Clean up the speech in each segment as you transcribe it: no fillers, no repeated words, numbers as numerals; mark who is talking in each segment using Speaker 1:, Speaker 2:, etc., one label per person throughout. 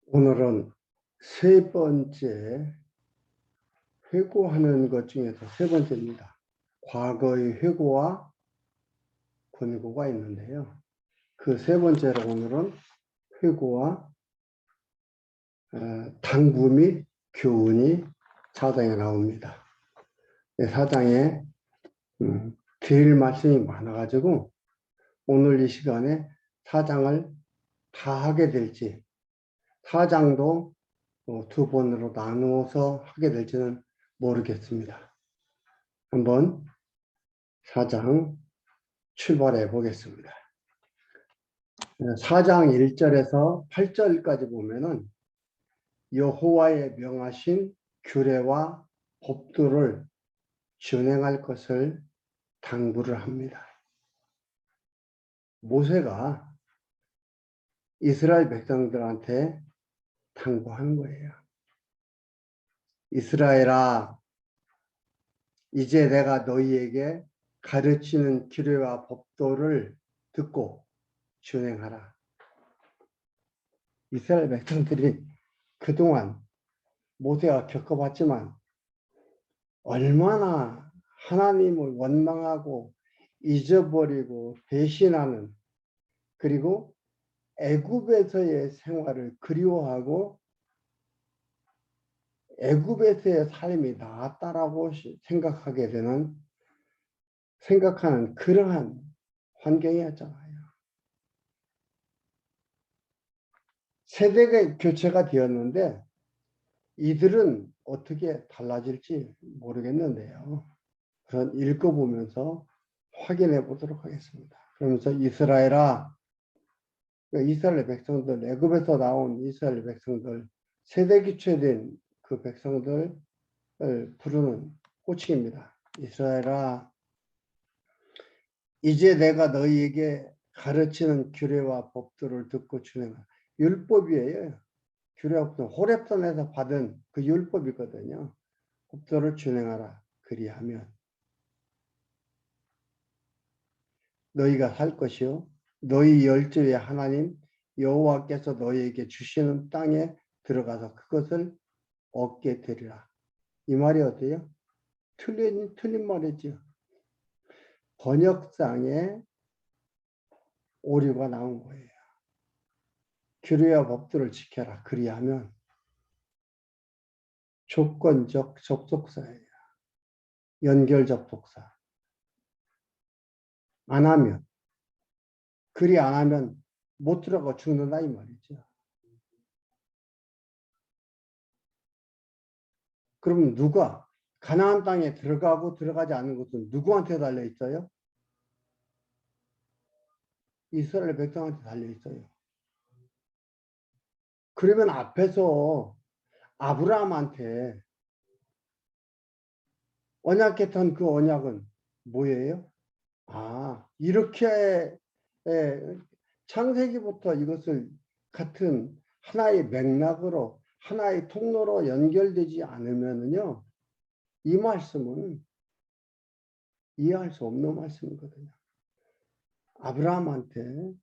Speaker 1: 오늘은 세 번째 회고하는 것 중에서 세 번째입니다. 과거의 회고와 권고가 있는데요. 그 세 번째로 오늘은 회고와 당부 및 교훈이 4장에 나옵니다. 4장에 드릴 말씀이 많아가지고 오늘 이 시간에 4장을 다 하게 될지 4장도 두 번으로 나누어서 하게 될지는 모르겠습니다. 한번 4장 출발해 보겠습니다. 4장 1절에서 8절까지 보면은 여호와의 명하신 규례와 법도를 준행할 것을 당부를 합니다. 모세가 이스라엘 백성들한테 당부하는 거예요. 이스라엘아, 이제 내가 너희에게 가르치는 규례와 법도를 듣고 준행하라. 이스라엘 백성들이 그동안 모세가 겪어봤지만 얼마나 하나님을 원망하고 잊어버리고 배신하는, 그리고 애굽에서의 생활을 그리워하고 애굽에서의 삶이 나았다라고 생각하는 그러한 환경이었잖아요. 세대가 교체가 되었는데 이들은 어떻게 달라질지 모르겠는데요. 그런 읽어보면서 확인해 보도록 하겠습니다. 그러면서 이스라엘아, 이스라엘 백성들, 애굽에서 나온 이스라엘 백성들, 세대 교체된 그 백성들을 부르는 호칭입니다. 이스라엘아, 이제 내가 너희에게 가르치는 규례와 법도를 듣고 준행하라. 율법이에요. 규례와 법도, 호렙산에서 받은 그 율법이거든요. 법도를 준행하라. 그리하면 너희가 살 것이요 너희 열조의 하나님 여호와께서 너희에게 주시는 땅에 들어가서 그것을 얻게 되리라. 이 말이 어때요? 틀린 말이죠. 번역상에 오류가 나온 거예요. 규례와 법도를 지켜라. 그리하면 조건적 접속사예요. 연결 접속사. 안 하면, 그리 안 하면 못 들어가 죽는다 이 말이죠. 그럼 누가 가나안 땅에 들어가고 들어가지 않는 것은 누구한테 달려 있어요? 이스라엘 백성한테 달려 있어요. 그러면 앞에서 아브라함한테 언약했던 그 언약은 뭐예요? 이렇게 창세기부터 이것을 같은 하나의 맥락으로 하나의 통로로 연결되지 않으면요, 이 말씀은 이해할 수 없는 말씀이거든요. 아브라함한테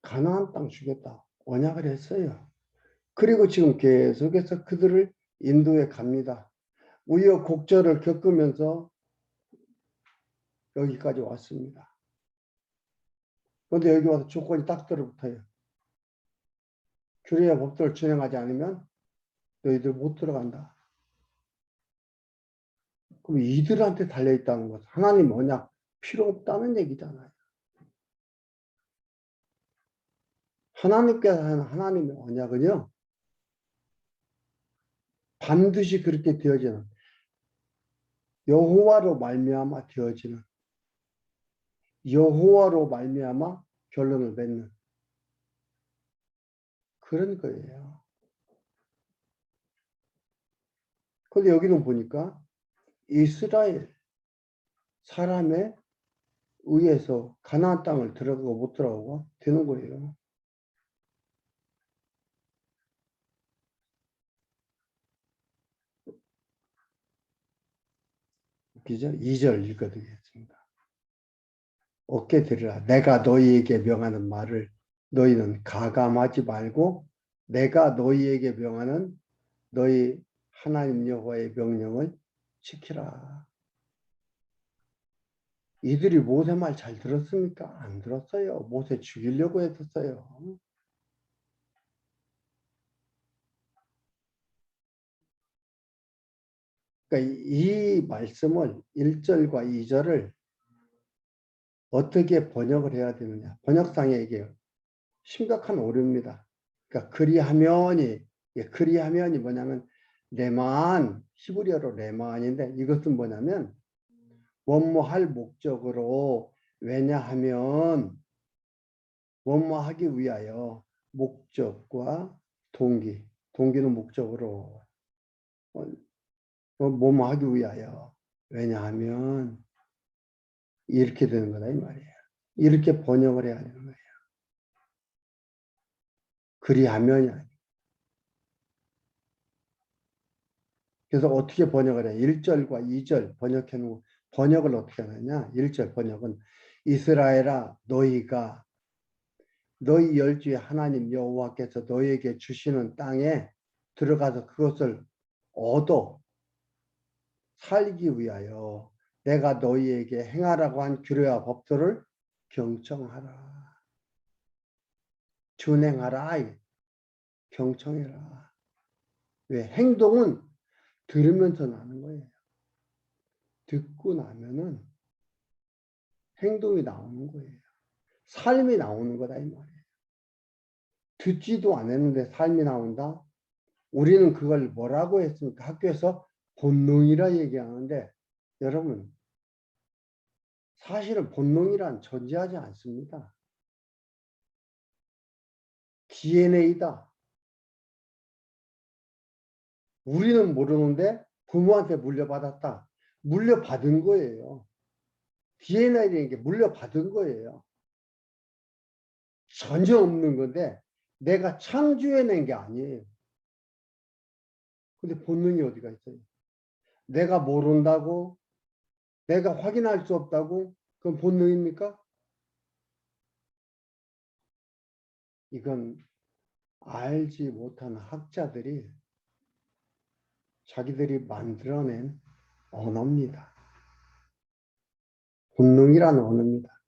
Speaker 1: 가나안 땅 주겠다 언약을 했어요. 그리고 지금 계속해서 그들을 인도해 갑니다. 우여곡절을 겪으면서 여기까지 왔습니다. 그런데 여기 와서 조건이 딱 들어붙어요. 규례와 법도를 준행하지 않으면 너희들 못 들어간다. 그럼 이들한테 달려있다는 것, 하나님 언약 필요 없다는 얘기잖아요. 하나님께서 하는 하나님의 언약은요, 반드시 그렇게 되어지는, 여호와로 말미암아 되어지는, 여호와로 말미암아 결론을 맺는 그런 거예요. 그런데 여기는 보니까 이스라엘 사람의 의해서 가나안 땅을 들어가고 못 들어가고 되는 거예요. 그죠? 2절 읽어드리겠습니다. 얻게 되리라. 내가 너희에게 명하는 말을 너희는 가감하지 말고 내가 너희에게 명하는 너희 하나님 여호와의 명령을 지키라. 이들이 모세 말 잘 들었습니까? 안 들었어요. 모세 죽이려고 했었어요. 그러니까 이 말씀을 1절과 2절을 어떻게 번역을 해야 되느냐. 번역상에 이게 심각한 오류입니다. 그러니까 그리하면이 뭐냐면 레만, 히브리어로 레만인데 이것은 뭐냐면 원모할 목적으로, 왜냐하면 원모하기 위하여, 목적과 동기는 목적으로, 뭐뭐 하기 위하여, 왜냐하면 이렇게 되는 거다 이 말이에요. 이렇게 번역을 해야 되는 거예요. 그리하면이 아니에요. 그래서 어떻게 번역을 해? 1절과 2절 번역해 놓고, 번역을 어떻게 하느냐? 1절 번역은 이스라엘아 너희가 너희 열주의 하나님 여호와께서 너희에게 주시는 땅에 들어가서 그것을 얻어 살기 위하여 내가 너희에게 행하라고 한 규례와 법도를 경청하라. 준행하라. 경청해라. 왜? 행동은 들으면서 나는 거예요. 듣고 나면은 행동이 나오는 거예요. 삶이 나오는 거다 이 말이에요. 듣지도 않았는데 삶이 나온다? 우리는 그걸 뭐라고 했습니까? 학교에서 본능이라 얘기하는데 여러분 사실은 본능이란 존재하지 않습니다. DNA다. 우리는 모르는데 부모한테 물려받았다. 물려받은 거예요. DNA라는 게 물려받은 거예요. 전혀 없는 건데 내가 창조해낸 게 아니에요. 근데 본능이 어디가 있어요? 내가 모른다고? 내가 확인할 수 없다고? 그건 본능입니까? 이건 알지 못하는 학자들이 자기들이 만들어낸 언어입니다. 본능이라는 언어입니다.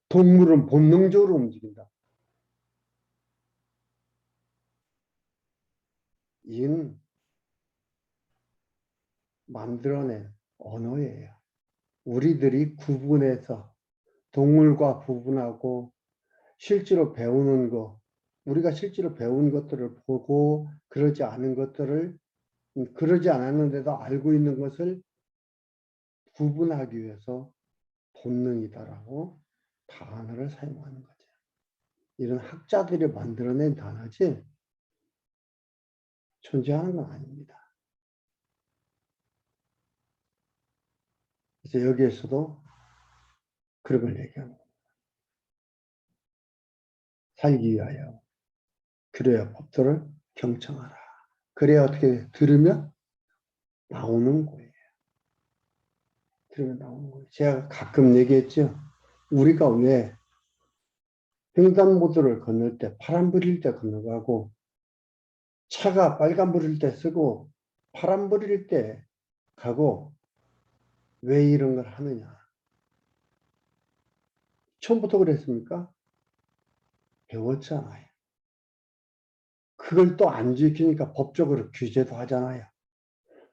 Speaker 1: 동물은 본능적으로 움직인다. 이는 만들어낸 언어예요. 우리들이 구분해서 동물과 구분하고 실제로 배우는 거, 우리가 실제로 배운 것들을 보고 그러지 않았는데도 알고 있는 것을 구분하기 위해서 본능이다라고 단어를 사용하는 거죠. 이런 학자들이 만들어낸 단어지 존재하는 건 아닙니다. 그래서 여기에서도 그런 걸 얘기합니다. 살기 위하여 규례와 법도를 경청하라. 그래야 어떻게 들으면 나오는 거예요. 들으면 나오는 거예요. 제가 가끔 얘기했죠. 우리가 왜 횡단보도를 건널 때 파란불일 때 건너가고 차가 빨간불일 때 쓰고 파란불일 때 가고 왜 이런 걸 하느냐. 처음부터 그랬습니까? 배웠잖아요. 그걸 또 안 지키니까 법적으로 규제도 하잖아요.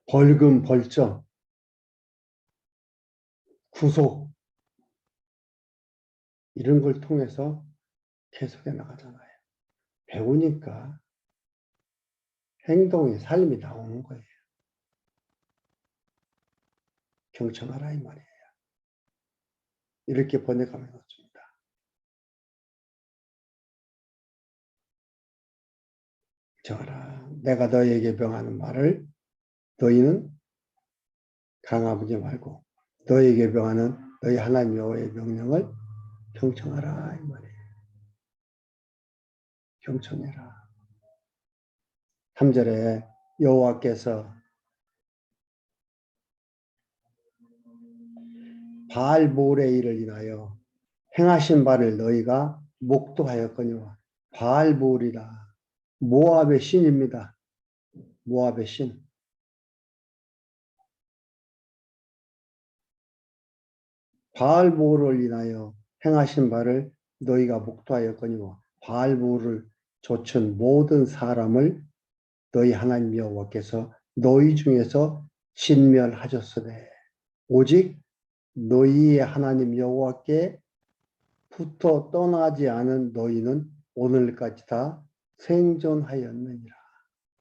Speaker 1: 벌금, 벌점, 구속 이런 걸 통해서 계속해 나가잖아요. 배우니까 행동이, 삶이 나오는 거예요. 경청하라 이 말이에요. 이렇게 번역하면 좋습니다. 정하라. 내가 너희에게 명하는 말을 너희는 강하지 말고 너희에게 명하는 너희 하나님 여호와의 명령을 경청하라 이 말이에요. 경청해라. 3절에 여호와께서 바알 모레이를 인하여 행하신 바를 너희가 목도하였거니와 바알보울이라 모압의 신입니다. 모압의 신. 바알보울을 인하여 행하신 바를 너희가 목도하였거니와 바알보울을 좇은 모든 사람을 너희 하나님 여호와께서 너희 중에서 진멸하셨으되 오직 너희의 하나님 여호와께 붙어 떠나지 않은 너희는 오늘까지 다 생존하였느니라.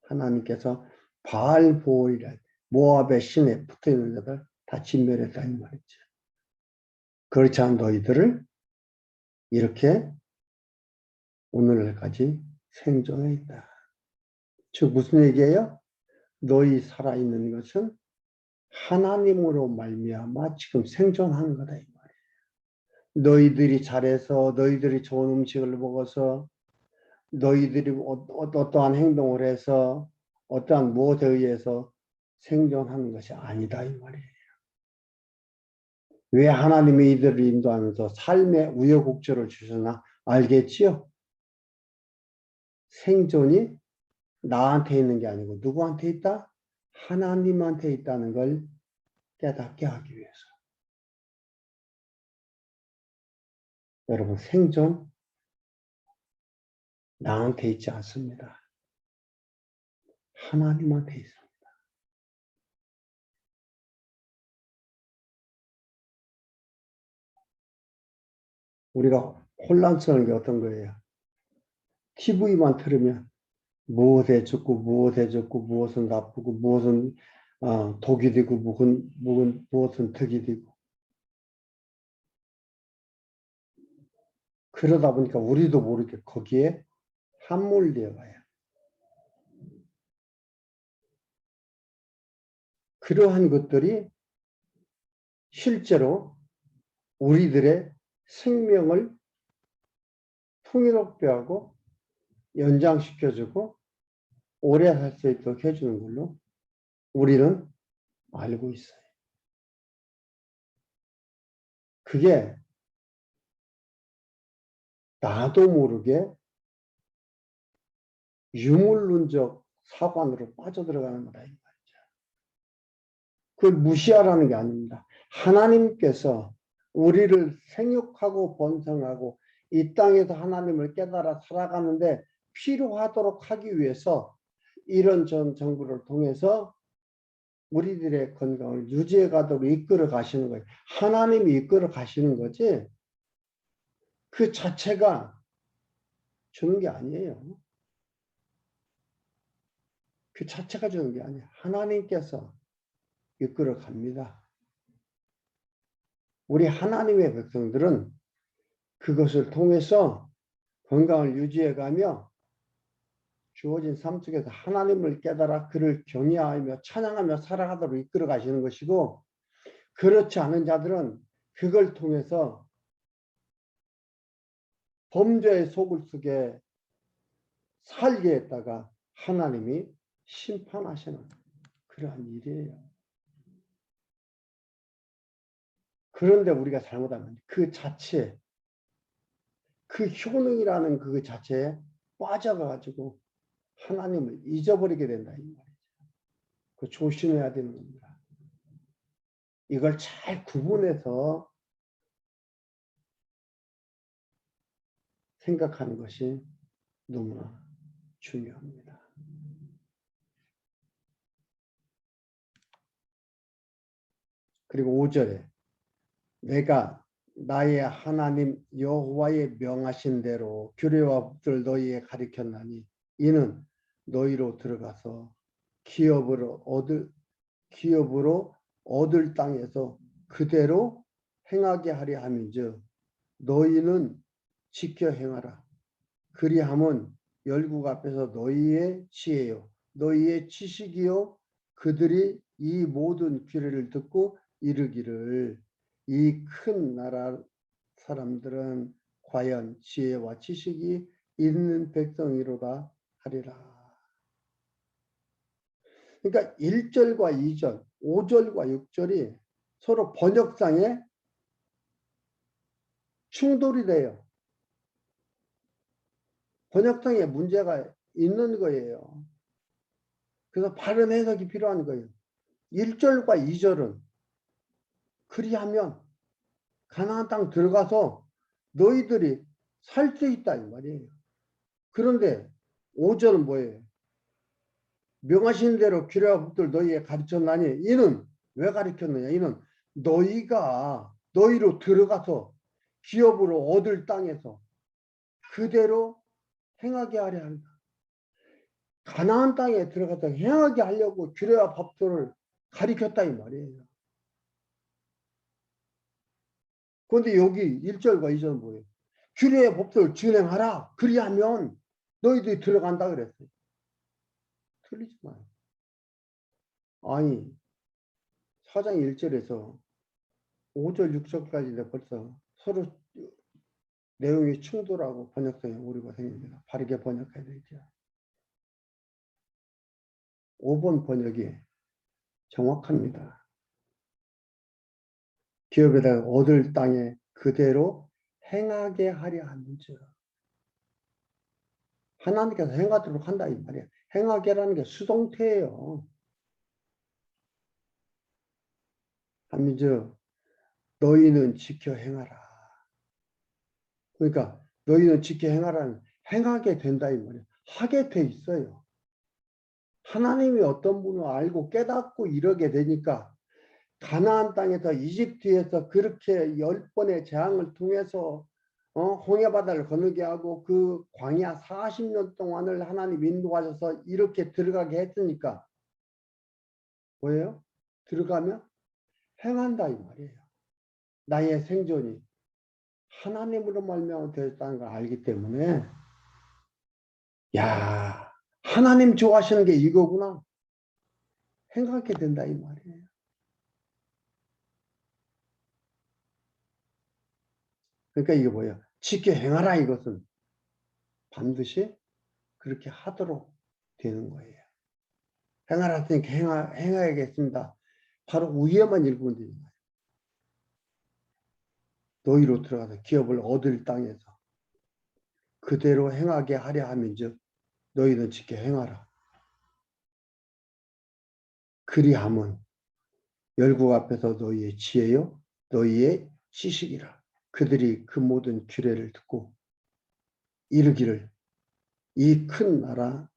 Speaker 1: 하나님께서 바알보울이라 모압의 신에 붙어있는 자들 다 진멸했다 이 말이죠. 그렇지 않은 너희들을 이렇게 오늘까지 생존해 있다. 즉 무슨 얘기예요? 너희 살아있는 것은 하나님으로 말미암아 지금 생존하는 거다 이 말이에요. 너희들이 잘해서 너희들이 좋은 음식을 먹어서 너희들이 어떠한 행동을 해서 어떠한 무엇에 의해서 생존하는 것이 아니다 이 말이에요. 왜 하나님이 이들을 인도하면서 삶의 우여곡절을 주셨나 알겠지요? 생존이 나한테 있는 게 아니고 누구한테 있다? 하나님한테 있다는 걸 깨닫게 하기 위해서. 여러분 생존 나한테 있지 않습니다. 하나님한테 있습니다. 우리가 혼란스러운 게 어떤 거예요? TV만 틀으면 무엇에 좋고 무엇에 좋고 무엇은 나쁘고 무엇은 독이 되고 무엇은 덕이 되고 그러다 보니까 우리도 모르게 거기에 함몰되어 가요. 그러한 것들이 실제로 우리들의 생명을 풍요롭게 하고 연장시켜주고 오래 살 수 있도록 해주는 걸로 우리는 알고 있어요. 그게 나도 모르게 유물론적 사관으로 빠져들어가는 거다. 그걸 무시하라는 게 아닙니다. 하나님께서 우리를 생육하고 번성하고 이 땅에서 하나님을 깨달아 살아가는데 필요하도록 하기 위해서 이런 전 정부를 통해서 우리들의 건강을 유지해 가도록 이끌어 가시는 거예요. 하나님이 이끌어 가시는 거지 그 자체가 주는 게 아니에요. 그 자체가 주는 게 아니에요. 하나님께서 이끌어 갑니다. 우리 하나님의 백성들은 그것을 통해서 건강을 유지해가며 주어진 삶 속에서 하나님을 깨달아 그를 경외하며 찬양하며 살아가도록 이끌어 가시는 것이고 그렇지 않은 자들은 그걸 통해서 범죄의 소굴 속에 살게 했다가 하나님이 심판하시는 그러한 일이에요. 그런데 우리가 잘못하면 그 자체 그 효능이라는 그 자체에 빠져가지고 하나님을 잊어버리게 된다 이 말이죠. 그 조심해야 되는 겁니다. 이걸 잘 구분해서 생각하는 것이 너무나 중요합니다. 그리고 5절에 내가 나의 하나님 여호와의 명하신 대로 규례와 법들을 너희에 가르쳤나니 이는 너희로 들어가서 기업으로 얻을 땅에서 그대로 행하게 하려 함인즉 너희는 지켜 행하라. 그리함은 열국 앞에서 너희의 지혜요 너희의 지식이요 그들이 이 모든 규례를 듣고 이르기를 이 큰 나라 사람들은 과연 지혜와 지식이 있는 백성이로다 하리라. 그러니까 1절과 2절, 5절과 6절이 서로 번역상에 충돌이 돼요. 번역성에 문제가 있는 거예요. 그래서 바른 해석이 필요한 거예요. 1절과 2절은 그리하면 가나안 땅 들어가서 너희들이 살 수 있다 이 말이에요. 그런데 5절은 뭐예요? 명하신 대로 규례와 법도를 너희에 가르쳤나니 이는 왜 가르쳤느냐? 이는 너희가 너희로 들어가서 기업으로 얻을 땅에서 그대로 행하게 하려 한다. 가나안 땅에 들어가서 행하게 하려고 규례와 법도를 가르쳤다 이 말이에요. 그런데 여기 1절과 2절은 뭐예요? 규례의 법도를 진행하라. 그리하면 너희들이 들어간다 그랬어요. 틀리지 마요. 아니 4장 1절에서 5절 6절까지 벌써 서로 내용이 충돌하고 번역성에 오류가 생깁니다. 바르게 번역해야 되죠. 5번 번역이 정확합니다. 기업에다가 얻을 땅에 그대로 행하게 하려 하는 줄. 하나님께서 행하도록 한다 이 말이에요. 행하게라는 게 수동태예요. 한민주 너희는 지켜 행하라. 그러니까 너희는 지켜 행하라는 행하게 된다 이 말이에요. 하게 돼 있어요. 하나님이 어떤 분을 알고 깨닫고 이러게 되니까 가나안 땅에서 이집트에서 그렇게 10번의 재앙을 통해서 홍해바다를 건너게 하고 그 광야 40년 동안을 하나님 인도하셔서 이렇게 들어가게 했으니까 뭐예요? 들어가면 행한다 이 말이에요. 나의 생존이 하나님으로 말미암아 되었다는 걸 알기 때문에 야 하나님 좋아하시는 게 이거구나 행하게 된다 이 말이에요. 그러니까 이게 뭐예요? 지켜 행하라 이것은 반드시 그렇게 하도록 되는 거예요. 행하라 했으니까 행하야겠습니다. 바로 위에만 읽으면 되는 거예요. 너희로 들어가서 기업을 얻을 땅에서 그대로 행하게 하려 하면즉 너희는 지켜 행하라. 그리함은 열국 앞에서 너희의 지혜요 너희의 지식이라. 그들이 그 모든 규례를 듣고 이르기를 이 큰 나라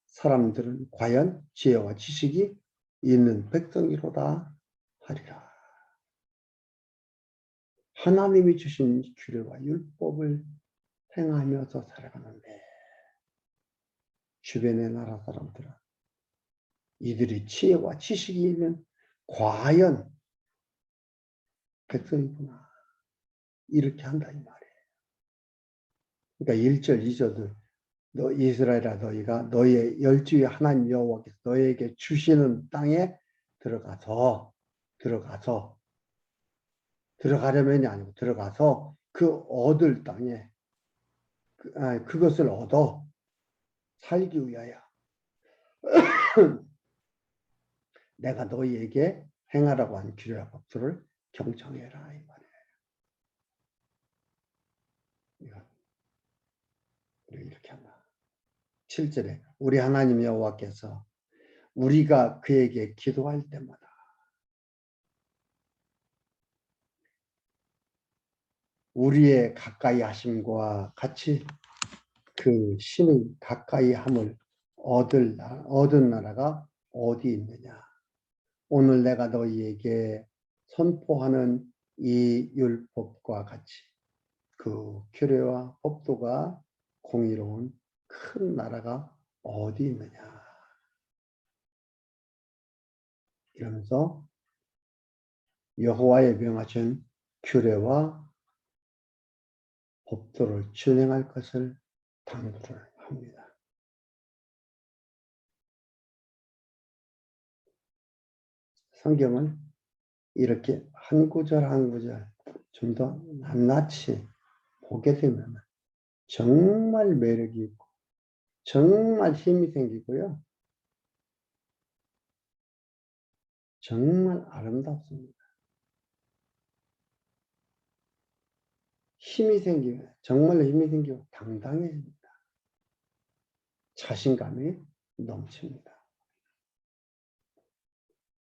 Speaker 1: 사람들은 과연 지혜와 지식이 있는 백성이로다 하리라. 하나님이 주신 규례와 율법을 행하면서 살아가는데 주변의 나라 사람들은 이들이 지혜와 지식이 있는 과연 백성이구나 이렇게 한다 이 말이에요. 그러니까 1절 2절들 너 이스라엘아 너희가 너희의 열주의 하나님 여호와께서 너희에게 주시는 땅에 들어가려면이 아니고 들어가서 그 얻을 땅에 그것을 얻어 살기 위하여 내가 너희에게 행하라고 한 규례와 법도를 경청해라 이 말이에요. 이렇게 한다. 7절에 우리 하나님 여호와께서 우리가 그에게 기도할 때마다 우리의 가까이 하심과 같이 그 신의 가까이 함을 얻은 나라가 어디 있느냐. 오늘 내가 너희에게 선포하는 이 율법과 같이 그 규례와 법도가 공의로운 큰 나라가 어디 있느냐. 이러면서 여호와의 명하신 규례와 법도를 준행할 것을 당부를 합니다. 성경은 이렇게 한 구절 한 구절 좀 더 낱낱이 보게 되면 정말 매력이 있고 정말 힘이 생기고요. 정말 아름답습니다. 힘이 생기고 정말 힘이 생기고 당당해집니다. 자신감이 넘칩니다.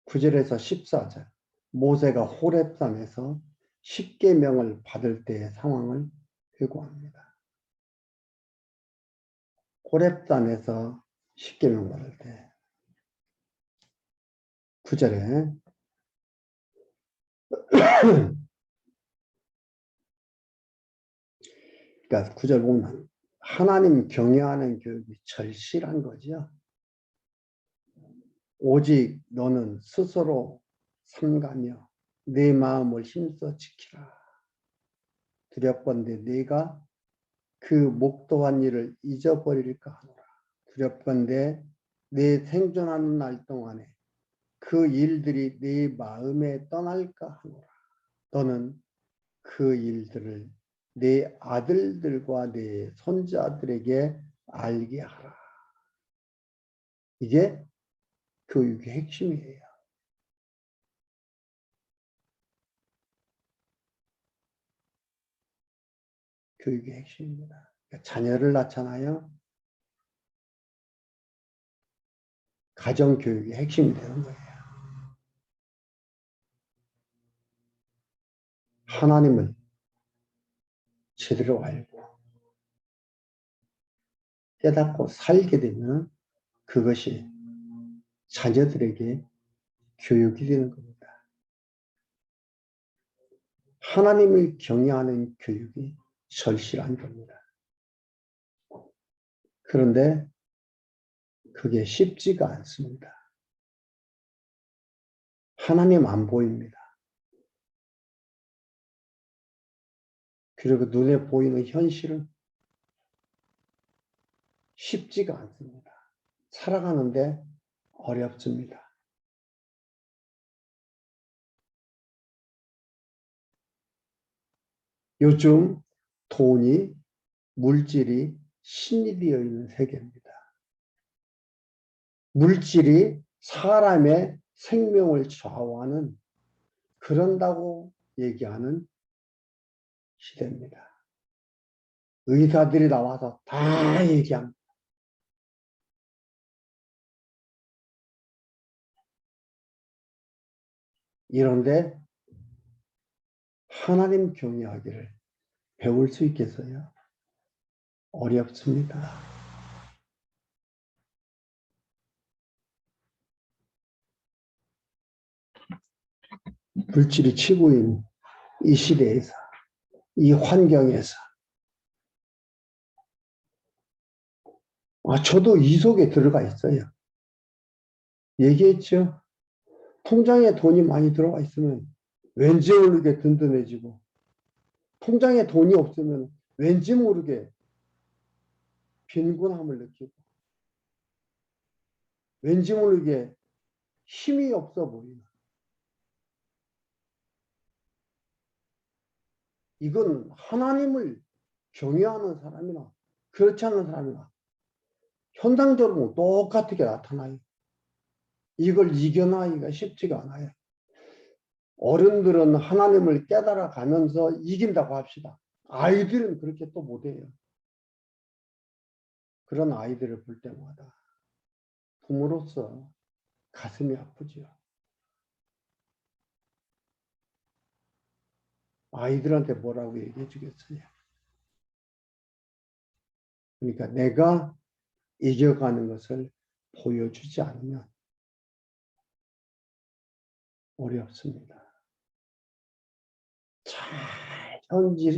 Speaker 1: 9절에서 14절 모세가 호렙산에서 십계명을 받을 때의 상황을 회고합니다. 호렙산에서 십계명 받을 때 9절에 그러니까 9절 보면 하나님 경외하는 교육이 절실한 거죠. 오직 너는 스스로 삼가며 내 마음을 힘써 지키라. 두렵건대 네가 그 목도한 일을 잊어버릴까 하노라. 두렵건대 내 생존하는 날 동안에 그 일들이 네 마음에 떠날까 하노라. 너는 그 일들을 내 아들들과 내 손자들에게 알게 하라. 이게 교육의 핵심이에요. 교육의 핵심입니다. 그러니까 자녀를 낳잖아요. 가정교육의 핵심이 되는 거예요. 하나님을 제대로 알고 깨닫고 살게 되면 그것이 자녀들에게 교육이 되는 겁니다. 하나님을 경외하는 교육이 절실한 겁니다. 그런데 그게 쉽지가 않습니다. 하나님 안 보입니다. 그리고 눈에 보이는 현실은 쉽지가 않습니다. 살아가는데 어렵습니다. 요즘 돈이, 물질이 신이 되어 있는 세계입니다. 물질이 사람의 생명을 좌우하는 그런다고 얘기하는 시대입니다. 의사들이 나와서 다 얘기합니다. 이런데 하나님 경외하기를 배울 수 있겠어요? 어렵습니다. 물질이 최고인 이 시대에서, 이 환경에서 저도 이 속에 들어가 있어요. 얘기했죠. 통장에 돈이 많이 들어와 있으면 왠지 모르게 든든해지고 통장에 돈이 없으면 왠지 모르게 빈곤함을 느끼고 왠지 모르게 힘이 없어 보이는 이건 하나님을 경외하는 사람이나 그렇지 않은 사람이나 현상적으로 똑같게 나타나요. 이걸 이겨나기가 쉽지가 않아요. 어른들은 하나님을 깨달아 가면서 이긴다고 합시다. 아이들은 그렇게 또 못해요. 그런 아이들을 볼 때마다 부모로서 가슴이 아프죠. 아이들한테 뭐라고 얘기해 주겠어요. 그러니까 내가 이겨가는 것을 보여주지 않으면 어렵습니다. 잘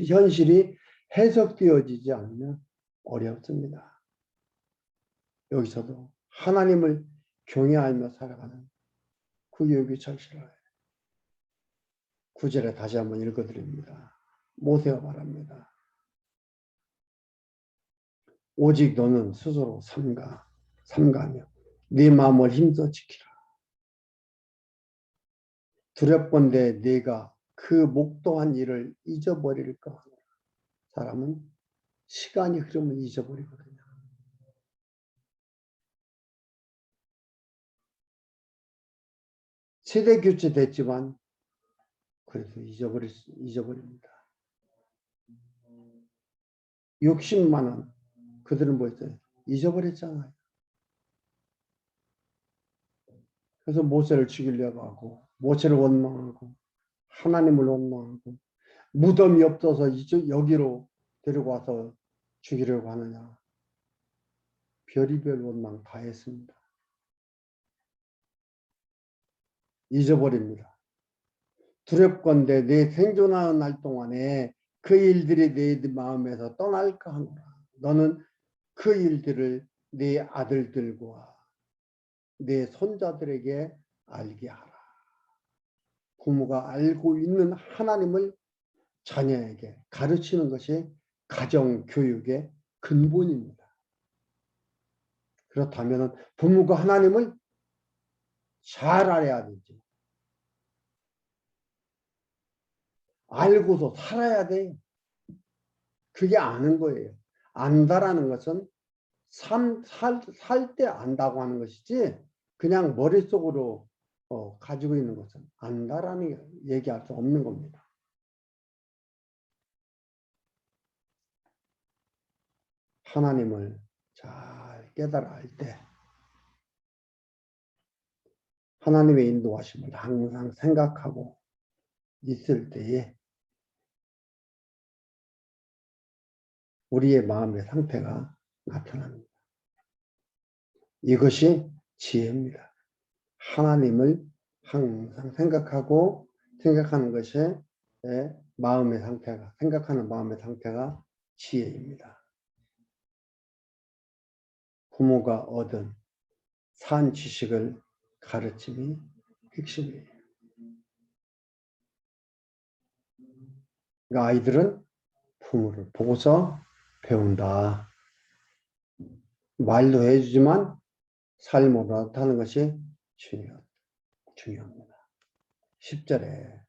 Speaker 1: 현실이 해석되어지지 않으면 어렵습니다. 여기서도 하나님을 경외하며 살아가는 그 교육이 절실해요. 9절에 다시 한번 읽어드립니다. 모세가 말합니다. 오직 너는 스스로 삼가며 네 마음을 힘써 지키라. 두렵건대 네가 그 목도한 일을 잊어버릴까. 사람은 시간이 흐르면 잊어버리거든요. 세대 교체 됐지만 그래서 잊어버립니다. 60만 원 그들은 뭐였어요? 잊어버렸잖아요. 그래서 모세를 죽이려고 하고 모세를 원망하고 하나님을 원망하고 무덤이 없어서 여기로 데리고 와서 죽이려고 하느냐. 별의별 원망 다 했습니다. 잊어버립니다. 두렵건대 내 생존하는 날 동안에 그 일들이 내 마음에서 떠날까 하노라. 너는 그 일들을 네 아들들과 내 손자들에게 알게 하라. 부모가 알고 있는 하나님을 자녀에게 가르치는 것이 가정교육의 근본입니다. 그렇다면 부모가 하나님을 잘 알아야 되지. 알고서 살아야 돼. 그게 아는 거예요. 안다라는 것은 살 때 안다고 하는 것이지 그냥 머릿속으로 가지고 있는 것은 안다라는 얘기할 수 없는 겁니다. 하나님을 잘 깨달아 알 때 하나님의 인도하심을 항상 생각하고 있을 때에 우리의 마음의 상태가 나타납니다. 이것이 지혜입니다. 하나님을 항상 생각하는 것이 마음의 상태가, 생각하는 마음의 상태가 지혜입니다. 부모가 얻은 산 지식을 가르침이 핵심이에요. 그러니까 아이들은 부모를 보고서 배운다. 말도 해주지만 삶으로 나타나는 것이 중요합니다. 10절에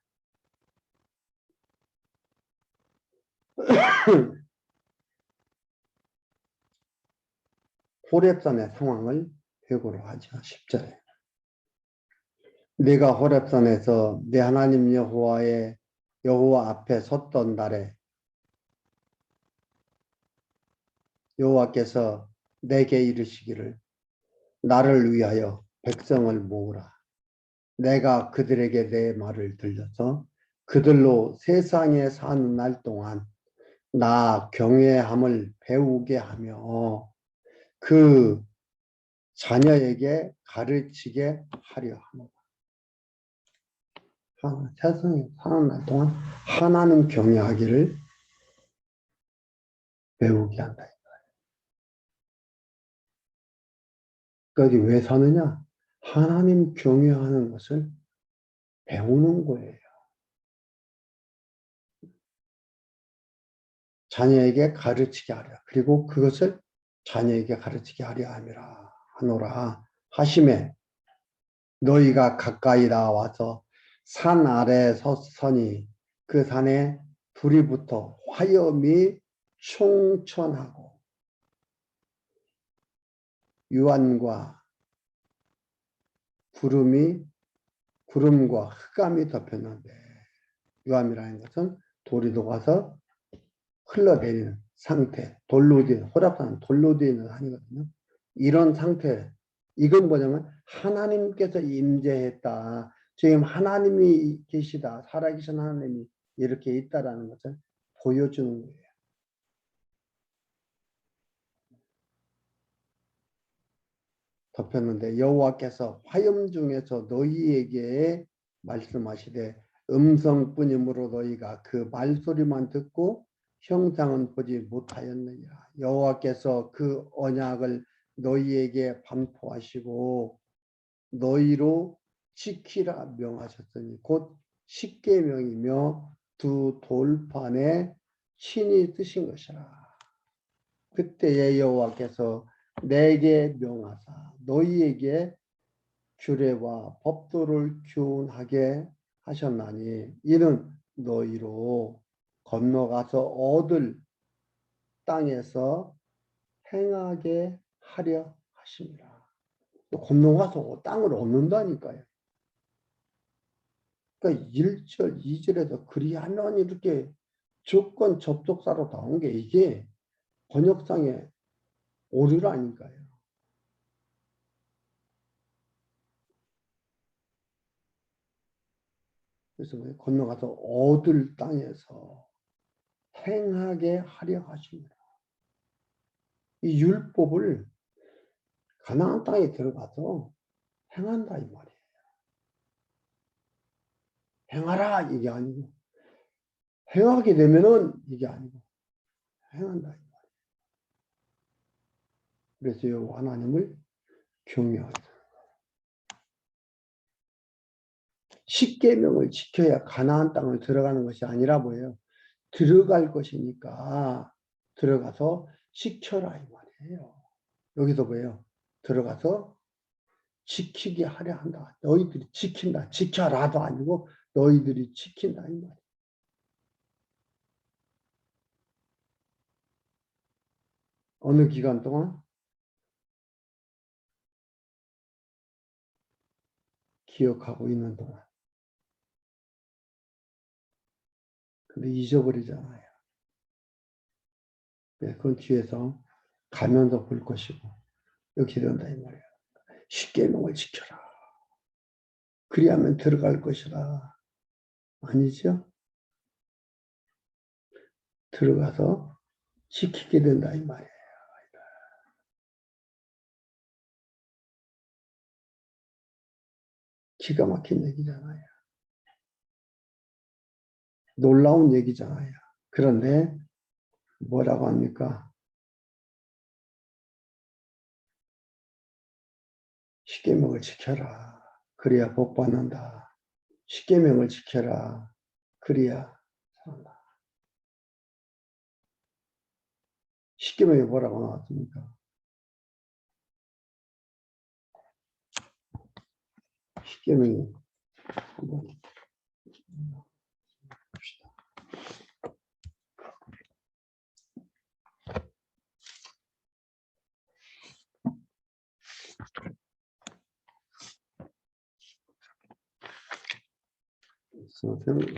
Speaker 1: 호렙산의 상황을 회고로 하죠. 10절에 네가 호렙산에서 내 하나님 여호와 앞에 섰던 날에 여호와께서 내게 이르시기를 나를 위하여 백성을 모으라. 내가 그들에게 내 말을 들려서 그들로 세상에 사는 날 동안 나 경외함을 배우게 하며 그 자녀에게 가르치게 하려 합니다. 세상에 사는 날 동안 하나님 경외하기를 배우게 한다. 그러니까 왜 사느냐? 하나님 경외하는 것을 배우는 거예요. 자녀에게 가르치게 하려. 그리고 그것을 자녀에게 가르치게 하려 하노라 하심에 너희가 가까이 나와서 산 아래에 서서니 그 산에 불이 붙어 화염이 충천하고 유황과 구름과 흑암이 덮였는데 유황이라는 것은 돌이 녹아서 흘러내리는 상태, 호락산 돌로 되는 산이거든요. 이런 상태, 이건 뭐냐면 하나님께서 임재했다. 지금 하나님이 계시다. 살아계신 하나님이 이렇게 있다라는 것을 보여주는 거예요. 덮였는데 여호와께서 화염 중에서 너희에게 말씀하시되 음성뿐이므로 너희가 그 말소리만 듣고 형상은 보지 못하였느니라. 여호와께서 그 언약을 너희에게 반포하시고 너희로 지키라 명하셨으니 곧 십계명이며 두 돌판에 친히 뜨신 것이라. 그때에 여호와께서 내게 명하사 너희에게 규례와 법도를 교훈하게 하셨나니 이는 너희로 건너가서 얻을 땅에서 행하게 하려 하십니다. 건너가서 땅을 얻는다니까요. 그러니까 1절, 2절에서 그리하면 이렇게 조건 접속사로 나온 게 이게 번역상에 오류라니까요. 그래서 건너가서 얻을 땅에서 행하게 하려 하십니다. 이 율법을 가나안 땅에 들어가서 행한다 이 말이에요. 행하라 이게 아니고 행하게 되면은 이게 아니고 행한다 이 말이에요. 그래서 여호와 하나님을 경외하게 돼요. 십계명을 지켜야 가나안 땅을 들어가는 것이 아니라 뭐예요? 들어갈 것이니까 들어가서 지켜라 이 말이에요. 여기서 뭐예요? 들어가서 지키게 하려 한다. 너희들이 지킨다. 지켜라도 아니고 너희들이 지킨다 이 말이에요. 어느 기간 동안? 기억하고 있는 동안. 근데 잊어버리잖아요. 그건 뒤에서 가면서 볼 것이고 이렇게 된다 이 말이에요. 십계명을 지켜라. 그리하면 들어갈 것이라. 아니죠? 들어가서 지키게 된다 이 말이에요. 기가 막힌 얘기잖아요. 놀라운 얘기잖아요. 그런데 뭐라고 합니까? 십계명을 지켜라. 그래야 복 받는다. 십계명을 지켜라. 그래야 산다. 십계명에 뭐라고 나왔습니까? 십계명이 한번 봅시다.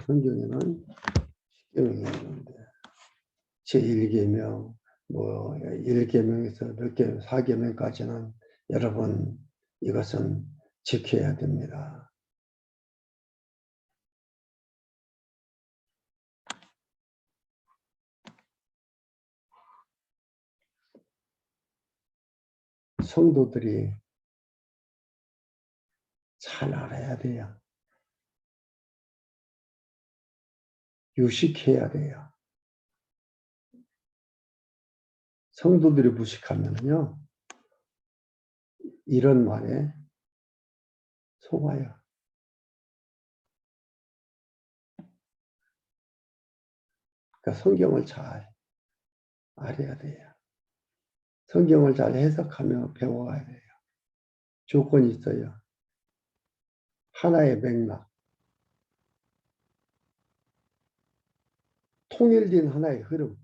Speaker 1: 성경에는 십계명이 있는데 제1계명, 뭐 1계명에서 몇 계명, 4계명까지는 여러분 이것은 지켜야 됩니다. 성도들이 잘 알아야 돼요. 유식해야 돼요. 성도들이 무식하면요 이런 말에 속아요. 그러니까 성경을 잘 알아야 돼요. 성경을 잘 해석하며 배워가야 돼요. 조건이 있어요. 하나의 맥락, 통일된 하나의 흐름.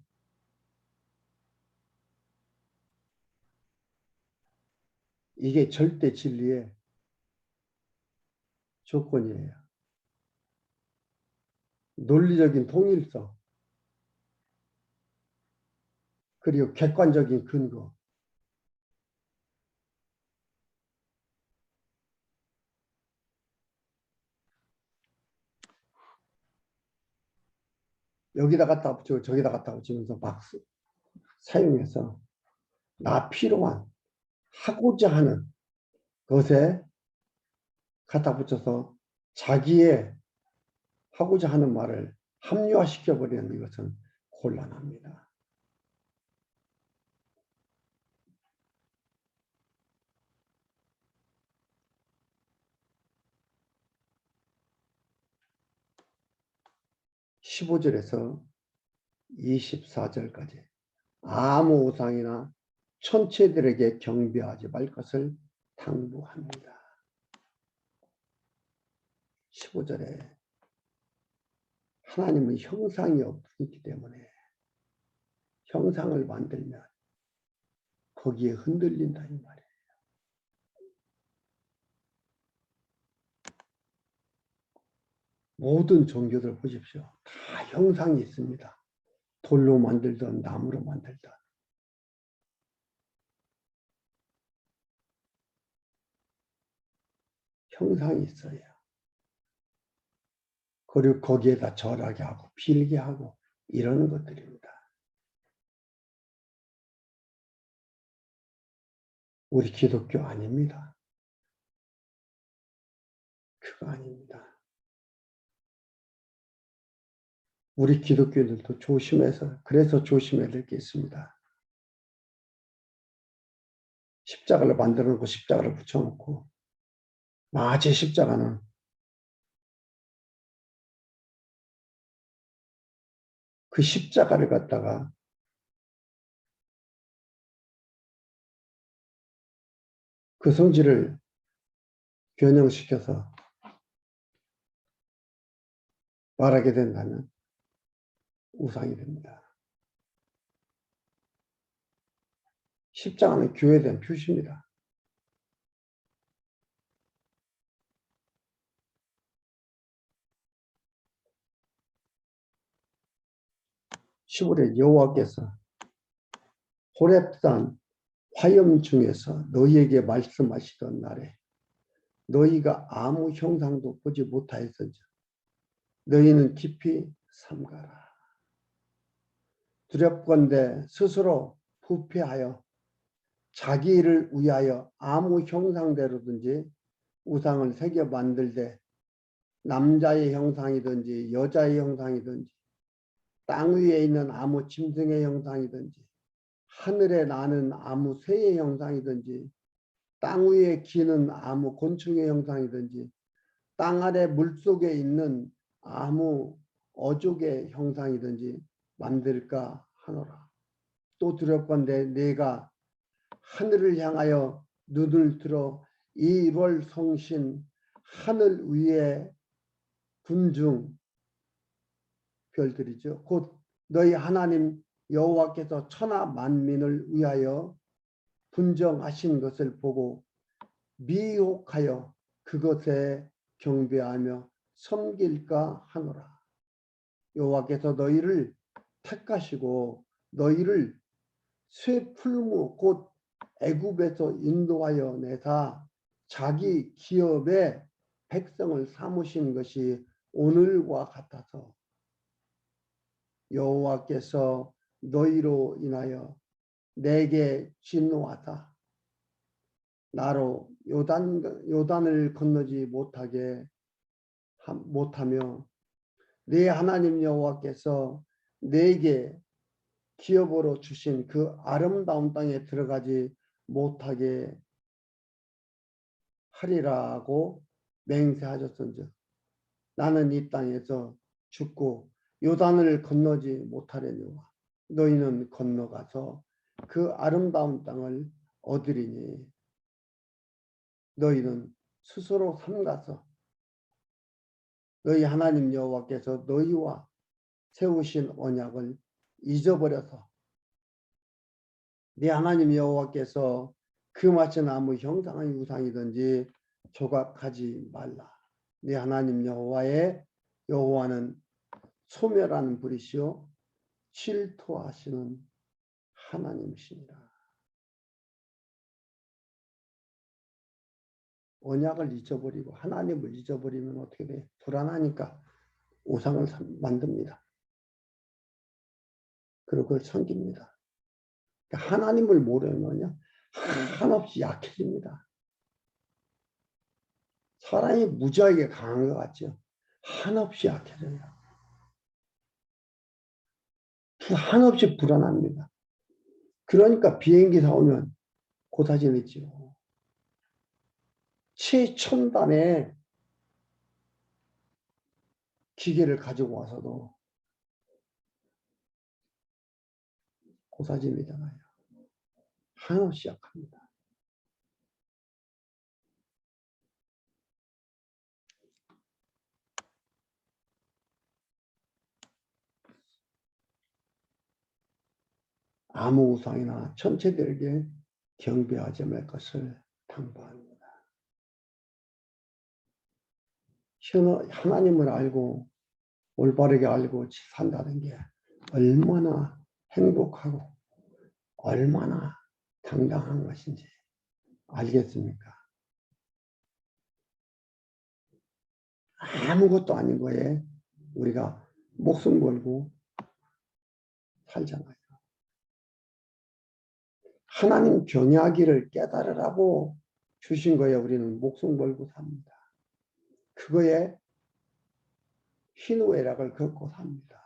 Speaker 1: 이게 절대 진리의 조건이에요. 논리적인 통일성, 그리고 객관적인 근거. 여기다 갖다 붙이고 저기다 갖다 붙이면서 막 사용해서 나 필요한 하고자 하는 것에 갖다 붙여서 자기의 하고자 하는 말을 합리화시켜버리는 이것은 곤란합니다. 15절에서 24절까지 아무 우상이나 천체들에게 경배하지 말 것을 당부합니다. 15절에 하나님은 형상이 없기 때문에 형상을 만들면 거기에 흔들린다 이 말이에요. 모든 종교들 보십시오. 다 형상이 있습니다. 돌로 만들든 나무로 만들든. 형상이 있어요. 그리고 거기에다 절하게 하고 빌게 하고 이러는 것들입니다. 우리 기독교 아닙니다. 그거 아닙니다. 우리 기독교인들도 조심해서, 그래서 조심해야 될 게 있습니다. 십자가를 만들어 놓고 십자가를 붙여놓고 마치 십자가는 그 십자가를 갖다가 그 성질을 변형시켜서 말하게 된다면 우상이 됩니다. 십자가는 교회에 대한 표시입니다. 시골에 여호와께서 호렙산 화염 중에서 너희에게 말씀하시던 날에 너희가 아무 형상도 보지 못하였은즉 너희는 깊이 삼가라. 두렵건대 스스로 부패하여 자기 일을 위하여 아무 형상대로든지 우상을 새겨 만들되 남자의 형상이든지 여자의 형상이든지 땅 위에 있는 아무 짐승의 형상이든지 하늘에 나는 아무 새의 형상이든지 땅 위에 기는 아무 곤충의 형상이든지 땅 아래 물속에 있는 아무 어족의 형상이든지 만들까 하노라. 또 두렵건대 내가 하늘을 향하여 눈을 들어 이 월 성신 하늘 위에 군중 별들이죠. 곧 너희 하나님 여호와께서 천하 만민을 위하여 분정하신 것을 보고 미혹하여 그것에 경배하며 섬길까 하노라. 여호와께서 너희를 택하시고 너희를 쇠풀무 곧 애굽에서 인도하여 내사 자기 기업의 백성을 삼으신 것이 오늘과 같아서 여호와께서 너희로 인하여 내게 진노하사 나로 요단을 건너지 못하며 네 하나님 여호와께서 내게 기업으로 주신 그 아름다운 땅에 들어가지 못하게 하리라고 맹세하셨은즉 나는 이 땅에서 죽고 요단을 건너지 못하려니와 너희는 건너가서 그 아름다운 땅을 얻으리니 너희는 스스로 삼가서 너희 하나님 여호와께서 너희와 세우신 언약을 잊어버려서 네 하나님 여호와께서 금하신 아무 형상의 우상이든지 조각하지 말라. 네 하나님 여호와는 소멸하는 불이시요 질투하시는 하나님이시니라. 언약을 잊어버리고 하나님을 잊어버리면 어떻게 돼? 불안하니까 우상을 만듭니다. 그리고 그걸 섬깁니다. 하나님을 모르면요 한없이 약해집니다. 사람이 무지하게 강한 것 같죠. 한없이 약해져요. 한없이 불안합니다. 그러니까 비행기 사오면 고사진했지요. 최첨단의 기계를 가지고 와서도 고사진이잖아요. 한없이 약합니다. 아무 우상이나 천체들에게 경배하지 말 것을 당부합니다. 하나님을 알고 올바르게 알고 산다는 게 얼마나 행복하고 얼마나 당당한 것인지 알겠습니까? 아무것도 아닌 거에 우리가 목숨 걸고 살잖아요. 하나님 경외하기를 깨달으라고 주신 거에 우리는 목숨 걸고 삽니다. 그거에 희노애락을 겪고 삽니다.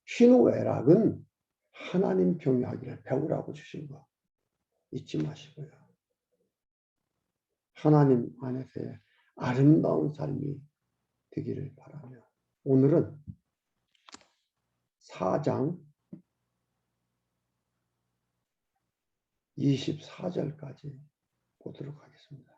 Speaker 1: 희노애락은 하나님 경외하기를 배우라고 주신 거 잊지 마시고요. 하나님 안에서의 아름다운 삶이 되기를 바라며 오늘은 4장 24절까지 보도록 하겠습니다.